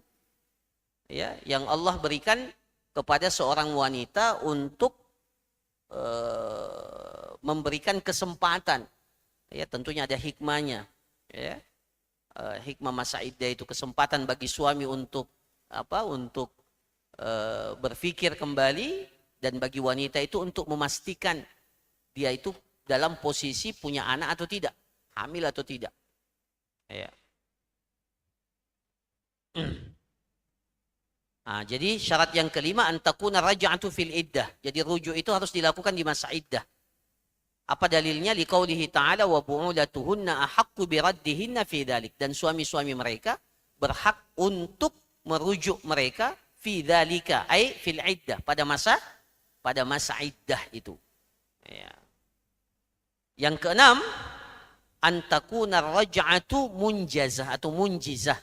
Ya, yang Allah berikan kepada seorang wanita untuk memberikan kesempatan. Ya, tentunya ada hikmahnya. Ya. Hikmah masa iddah itu kesempatan bagi suami untuk berpikir kembali, dan bagi wanita itu untuk memastikan dia itu dalam posisi punya anak atau tidak, hamil atau tidak. Ya. Nah, jadi syarat yang kelima antakuna raja'atu fil iddah. Jadi rujuk itu harus dilakukan di masa iddah. Apa dalilnya? Liqaulihi ta'ala wa bu'ulatuhunna ahaqqu biraddihinna fi dzalik. Dan suami-suami mereka berhak untuk merujuk mereka fi dzalika, ai fil iddah, pada masa iddah itu. Ya. Yang keenam, antakuna raj'atu munjazah atau munjizah.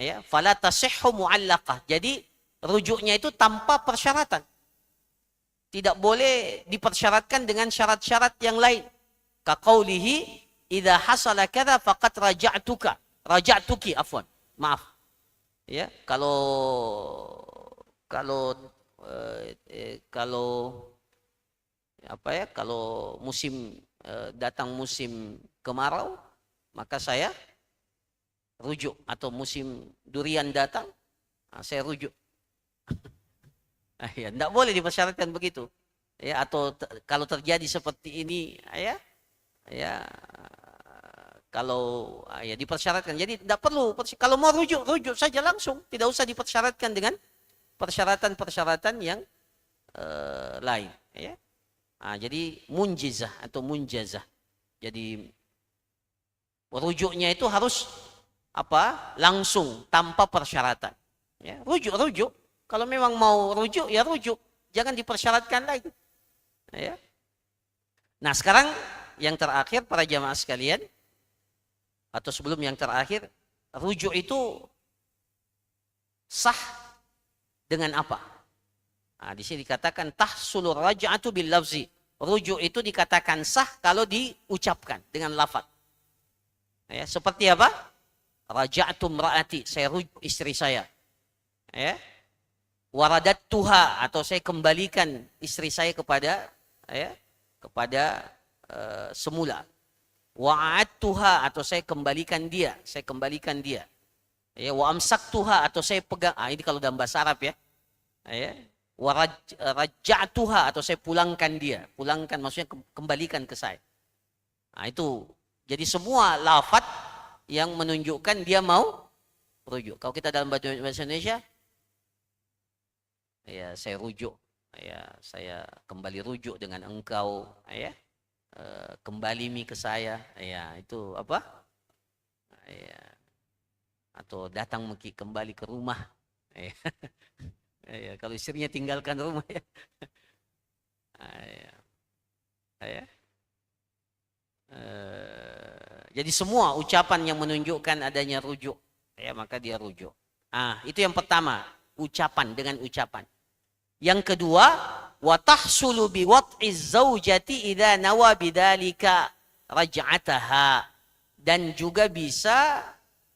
Ya, fala tasihhu mu'allaqah. Jadi rujuknya itu tanpa persyaratan. Tidak boleh dipersyaratkan dengan syarat-syarat yang lain. Kaqaulihi idza hasala kadza faqad raja'tuki afwan. Maaf. Ya, kalau datang musim kemarau, maka saya rujuk, atau musim durian datang, saya rujuk. Ya, tidak boleh dipersyaratkan begitu. Ya, atau kalau terjadi seperti ini, ya kalau ya dipersyaratkan. Jadi tidak perlu, kalau mau rujuk, rujuk saja langsung, tidak usah dipersyaratkan dengan persyaratan-persyaratan yang lain. Ya. Jadi munjizah atau munjazah. Jadi rujuknya itu harus langsung tanpa persyaratan. Ya, rujuk. Kalau memang mau rujuk, ya rujuk. Jangan dipersyaratkan lagi. Ya. Nah sekarang yang terakhir para jamaah sekalian, atau sebelum yang terakhir, rujuk itu sah dengan apa? Nah, di sini dikatakan tahsulur raj'atu bil lafzi. Rujuk itu dikatakan sah kalau diucapkan dengan lafaz. Ya, seperti apa? Raja'tu imra'ati, saya rujuk istri saya. Ya. Waradattuha, atau saya kembalikan istri saya kepada semula. Wa'adtuha, atau saya kembalikan dia. Ya, wa amsaktuha, atau saya pegang. Ini kalau dalam bahasa Arab ya. Ya. Waraja'tuha, atau saya pulangkan dia. Pulangkan maksudnya kembalikan ke saya. Nah, itu. Jadi semua lafaz yang menunjukkan dia mau rujuk. Kalau kita dalam bahasa Indonesia, ya saya rujuk. Ya, saya kembali rujuk dengan engkau. Ya. Kembali ke saya. Ya, itu apa? Ya. Atau datang kembali ke rumah. Ya. Ya, kalau istrinya tinggalkan rumah ya. Ya. Jadi semua ucapan yang menunjukkan adanya rujuk, ya maka dia rujuk. Itu yang pertama, ucapan dengan ucapan. Yang kedua, wa tahsulu bi wat'iz zaujati idza nawa bidzalika raj'ataha. Dan juga bisa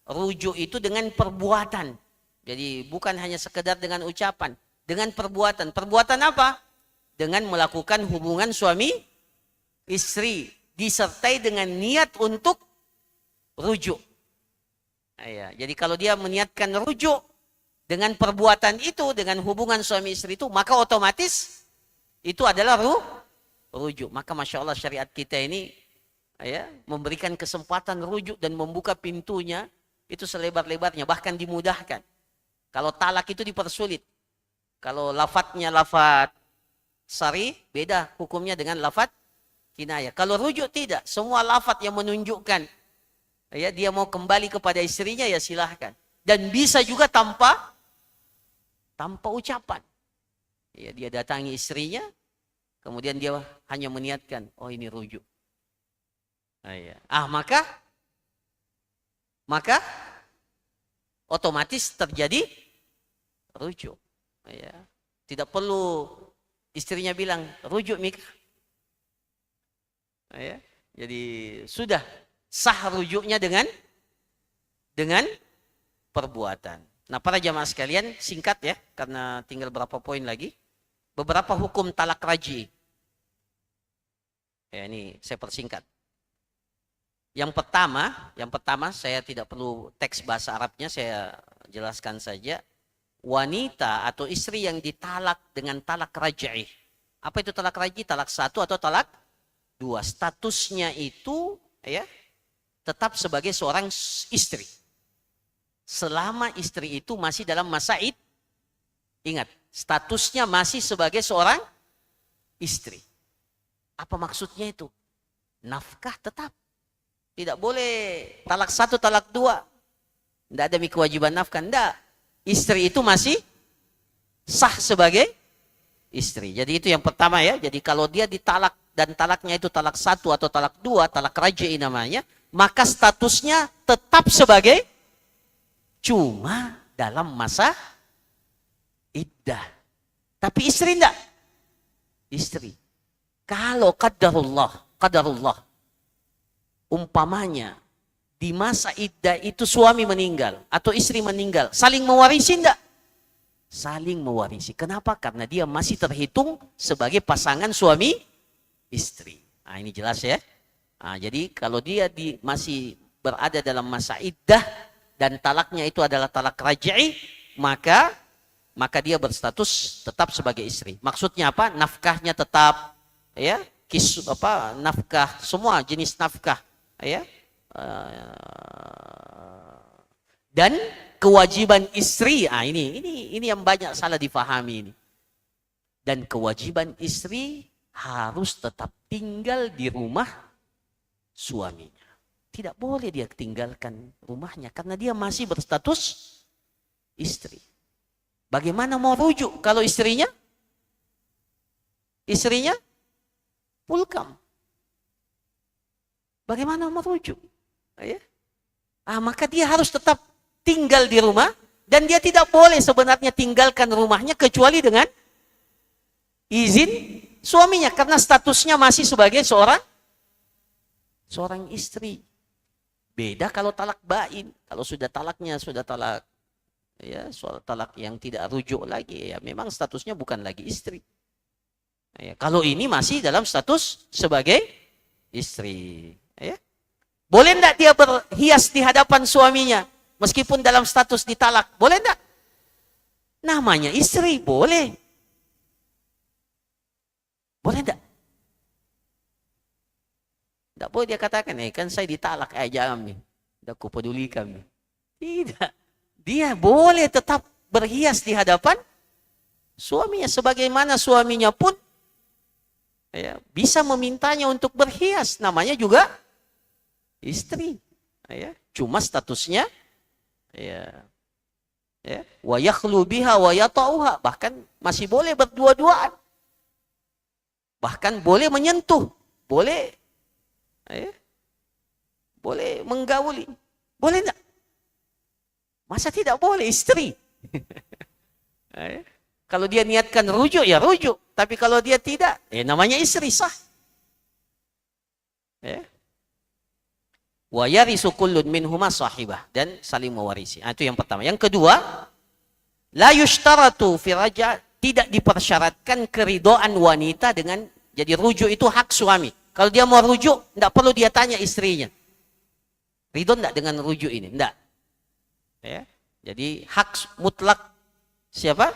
rujuk itu dengan perbuatan. Jadi bukan hanya sekedar dengan ucapan, dengan perbuatan. Perbuatan apa? Dengan melakukan hubungan suami istri disertai dengan niat untuk rujuk. Ya, jadi kalau dia meniatkan rujuk dengan perbuatan itu, dengan hubungan suami istri itu, maka otomatis itu adalah rujuk. Maka Masya Allah syariat kita ini memberikan kesempatan rujuk dan membuka pintunya itu selebar-lebarnya, bahkan dimudahkan. Kalau talak itu dipersulit. Kalau lafadznya lafadz sari, beda hukumnya dengan lafadz kinayah. Kalau rujuk tidak, semua lafadz yang menunjukkan dia mau kembali kepada istrinya ya silahkan. Dan bisa juga tanpa ucapan. Ya, dia datangi istrinya, kemudian dia hanya meniatkan, oh ini rujuk. Maka otomatis terjadi rujuk. Ya. Tidak perlu istrinya bilang rujuk Mika. Ya. Jadi sudah sah rujuknya dengan perbuatan. Nah, para jamaah sekalian, singkat ya, karena tinggal berapa poin lagi. Beberapa hukum talak raj'i. Ya, ini saya persingkat. Yang pertama saya tidak perlu teks bahasa Arabnya, saya jelaskan saja. Wanita atau istri yang ditalak dengan talak raj'i. Apa itu talak raj'i? Talak 1 atau talak 2. Statusnya itu tetap sebagai seorang istri. Selama istri itu masih dalam masa ingat, statusnya masih sebagai seorang istri. Apa maksudnya itu? Nafkah tetap. Tidak boleh talak 1, talak 2. Tidak ada kewajiban nafkah. Tidak. Istri itu masih sah sebagai istri. Jadi itu yang pertama ya. Jadi kalau dia ditalak dan talaknya itu talak 1 atau talak 2, talak raj'i namanya, maka statusnya tetap sebagai cuma dalam masa iddah. Tapi istri enggak. Istri. Kalau qadarullah umpamanya di masa iddah itu suami meninggal atau istri meninggal, saling mewarisi enggak? Saling mewarisi. Kenapa? Karena dia masih terhitung sebagai pasangan suami istri. Nah, ini jelas ya. Nah, jadi kalau dia masih berada dalam masa iddah dan talaknya itu adalah talak raj'i, maka maka dia berstatus tetap sebagai istri. Maksudnya apa? Nafkahnya tetap, ya, nafkah, semua jenis nafkah, ya. Dan kewajiban istri, ini yang banyak salah difahami ini. Dan kewajiban istri harus tetap tinggal di rumah suaminya. Tidak boleh dia tinggalkan rumahnya karena dia masih berstatus istri. Bagaimana mau rujuk kalau istrinya pulkam? Bagaimana mau rujuk? Ya? Maka dia harus tetap tinggal di rumah dan dia tidak boleh sebenarnya tinggalkan rumahnya kecuali dengan izin suaminya karena statusnya masih sebagai seorang istri. Beda kalau talak bain. Kalau sudah talaknya sudah talak, ya, soal talak yang tidak rujuk lagi, ya memang statusnya bukan lagi istri. Ya, kalau ini masih dalam status sebagai istri, ya. Boleh enggak dia berhias di hadapan suaminya meskipun dalam status ditalak? Boleh enggak? Namanya istri, boleh. Boleh enggak? Enggak boleh dia katakan, kan saya ditalak, jangan nih. Enggak kupedulikan. Tidak. Dia boleh tetap berhias di hadapan suaminya sebagaimana suaminya pun, ya, bisa memintanya untuk berhias. Namanya juga istri, ya. Cuma statusnya, ya, wa yakhlu biha wa yata'uha, bahkan masih boleh berdua-duaan, bahkan boleh menyentuh, boleh, ya, boleh menggauli, boleh enggak? Masa tidak boleh istri? Ya. Kalau dia niatkan rujuk, ya rujuk, tapi kalau dia tidak, namanya istri sah. Ya. Wa yarisu kullun minhuma sahibah, dan saling mewarisi. Itu yang pertama. Yang kedua, la yushtaratu fi raja', tidak dipersyaratkan keridhaan wanita dengan jadi rujuk itu hak suami. Kalau dia mau rujuk, tidak perlu dia tanya istrinya. Ridho tidak dengan rujuk ini? Tidak. Ya. Jadi hak mutlak siapa?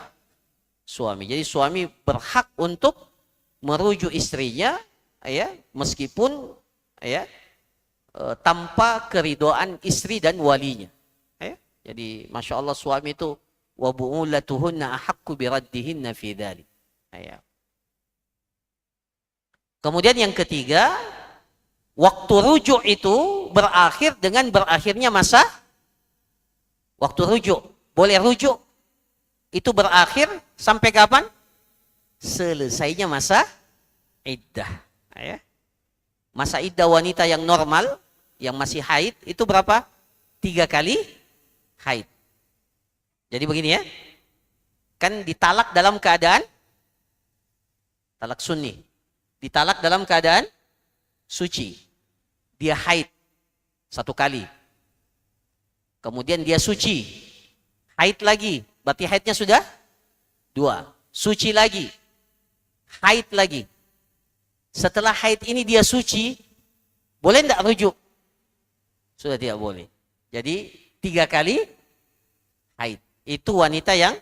Suami. Jadi suami berhak untuk merujuk istrinya, ya, meskipun, ya, tanpa keridhaan istri dan walinya. Ya. Jadi masya Allah suami itu wa bu'ulatuhunna ahaqqu biraddihinna fi dzalik. Ya. Kemudian yang ketiga, waktu rujuk itu berakhir dengan berakhirnya masa waktu rujuk. Boleh rujuk itu berakhir sampai kapan? Selesainya masa iddah. Ya. Masa iddah wanita yang normal, yang masih haid, itu berapa? 3 kali haid. Jadi begini, ya. Kan ditalak dalam keadaan talak sunni. Ditalak dalam keadaan suci. Dia haid 1 kali. Kemudian dia suci. Haid lagi. Berarti haidnya sudah 2. Suci lagi. Haid lagi. Setelah haid ini dia suci, boleh tidak rujuk? Sudah tidak boleh. Jadi 3 kali haid. Itu wanita yang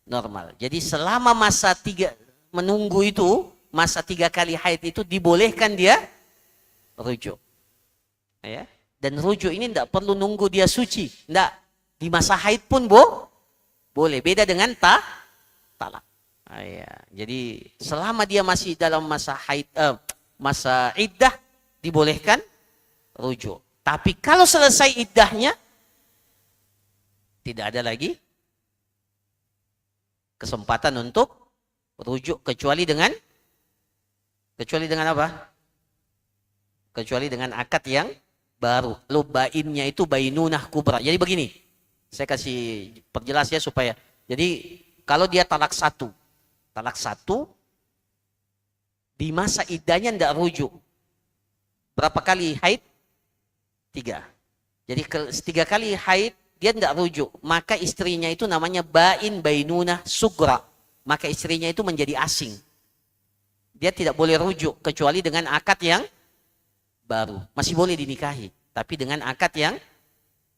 normal. Jadi selama masa menunggu itu, masa 3 kali haid itu dibolehkan dia rujuk. Ya. Dan rujuk ini tidak perlu nunggu dia suci. Tidak. Di masa haid pun boleh. Beda dengan talak. Ya. Jadi selama dia masih dalam masa haid, masa iddah, dibolehkan rujuk. Tapi kalau selesai iddahnya, tidak ada lagi kesempatan untuk rujuk kecuali dengan apa? Kecuali dengan akad yang baru. Lalu bainnya itu bainunah kubra. Jadi begini, saya kasih perjelas ya supaya. Jadi kalau dia talak satu di masa iddahnya tidak rujuk. Berapa kali haid? 3. Jadi 3 kali haid dia tidak rujuk. Maka istrinya itu namanya bainunah sugra. Maka istrinya itu menjadi asing. Dia tidak boleh rujuk kecuali dengan akad yang baru. Masih boleh dinikahi, tapi dengan akad yang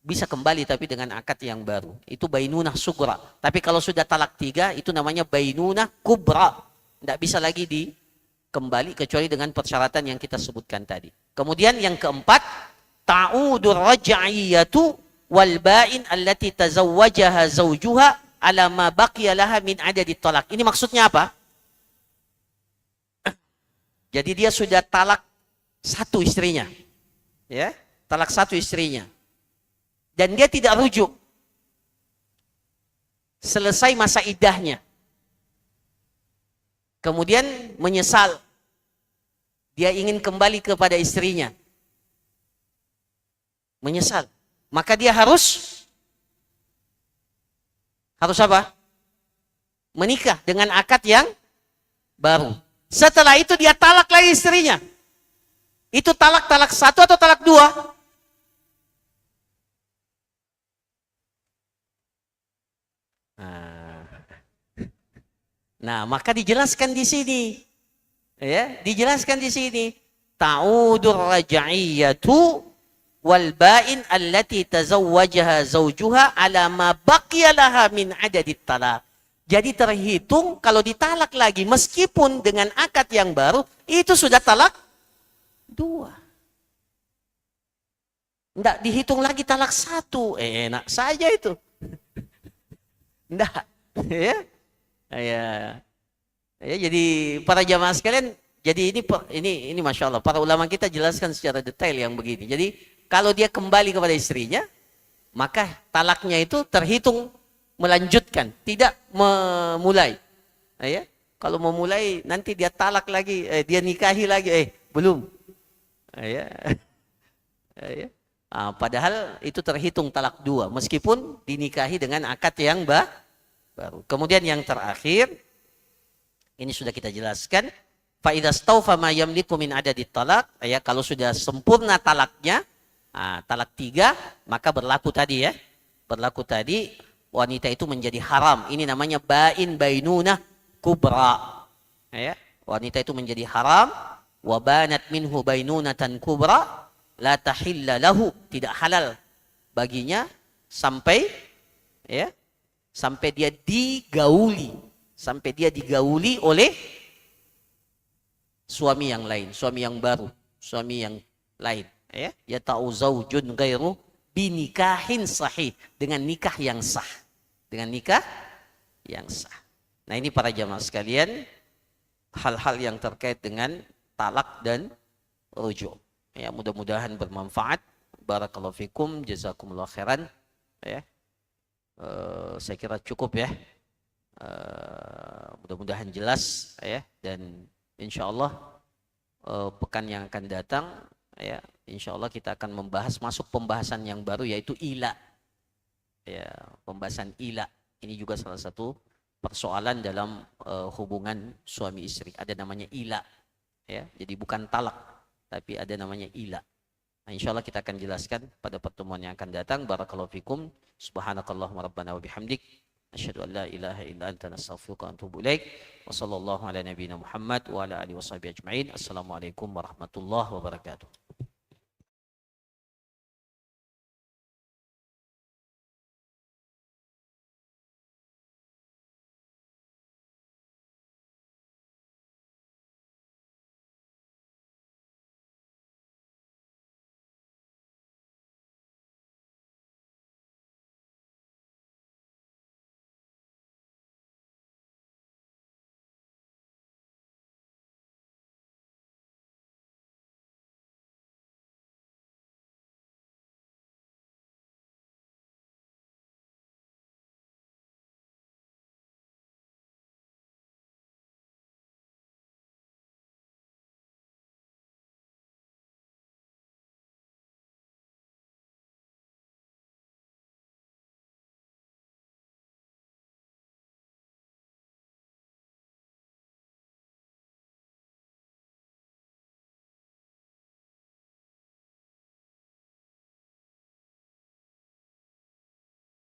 bisa kembali tapi dengan akad yang baru. Itu bainunah sugra. Tapi kalau sudah talak 3 itu namanya bainunah kubra. Tidak bisa lagi dikembali kecuali dengan persyaratan yang kita sebutkan tadi. Kemudian yang keempat, ta'udur raj'iyatu wal ba'in allati tazawwajaha zawjuha ala ma baqiya laha min adadit talak. Ini maksudnya apa? Jadi dia sudah talak 1 istrinya. Ya, talak 1 istrinya. Dan dia tidak rujuk. Selesai masa iddahnya. Kemudian menyesal. Dia ingin kembali kepada istrinya. Menyesal. Maka dia harus apa? Menikah dengan akad yang baru. Setelah itu dia talak lagi istrinya. Itu talak 1 atau talak 2? Nah, maka dijelaskan di sini. Ya, dijelaskan di sini. Ta'udur raj'iyatu wal ba'in allati tazawwajaha zawjuha ala ma baqiya laha min adadit talaq. Jadi terhitung kalau ditalak lagi meskipun dengan akad yang baru itu sudah talak 2. Enggak dihitung lagi talak 1. Enak saja itu. Enggak. Ya. Ya, jadi para jamaah sekalian, jadi ini Masya Allah, para ulama kita jelaskan secara detail yang begini. Jadi kalau dia kembali kepada istrinya, maka talaknya itu terhitung melanjutkan, tidak memulai. Ya, kalau memulai nanti dia talak lagi, dia nikahi lagi, belum. Ya, ya. Padahal itu terhitung talak 2, meskipun dinikahi dengan akad yang baru. Kemudian yang terakhir, ini sudah kita jelaskan, fa idza stawfa ma yamliku min adadit talaq, ya, kalau sudah sempurna talaknya, talak 3, maka berlaku tadi ya. Berlaku tadi wanita itu menjadi haram. Ini namanya bainunah kubra. Ya, wanita itu menjadi haram, wa banat minhu bainunatan kubra, la tahilla lahu, tidak halal baginya sampai ya, sampai dia digauli oleh suami yang lain, suami yang baru, suami yang lain, ya. Ya ta'u zaujun ghairu binikahin sahih, dengan nikah yang sah. Dengan nikah yang sah. Nah, ini para jamaah sekalian, hal-hal yang terkait dengan talak dan rujuk. Ya, mudah-mudahan bermanfaat. Barakallahu fikum, jazakumullah khairan. Ya. Saya kira cukup ya. Mudah-mudahan jelas ya, dan insya Allah pekan yang akan datang ya, insya Allah kita akan masuk pembahasan yang baru, yaitu ila ya, pembahasan ila. Ini juga salah satu persoalan dalam hubungan suami istri, ada namanya ila ya, jadi bukan talak tapi ada namanya ila. Nah, insya Allah kita akan jelaskan pada pertemuan yang akan datang. Barakallahu fikum. Subhanakallahumma rabbana wa bihamdik. Asyhadu an la ilaha illa anta nastaghfiruka wa atubu ilaik. Wa sallallahu ala nabiyyina Muhammad wa ala alihi washabihi ajma'in. Assalamualaikum warahmatullahi wabarakatuh.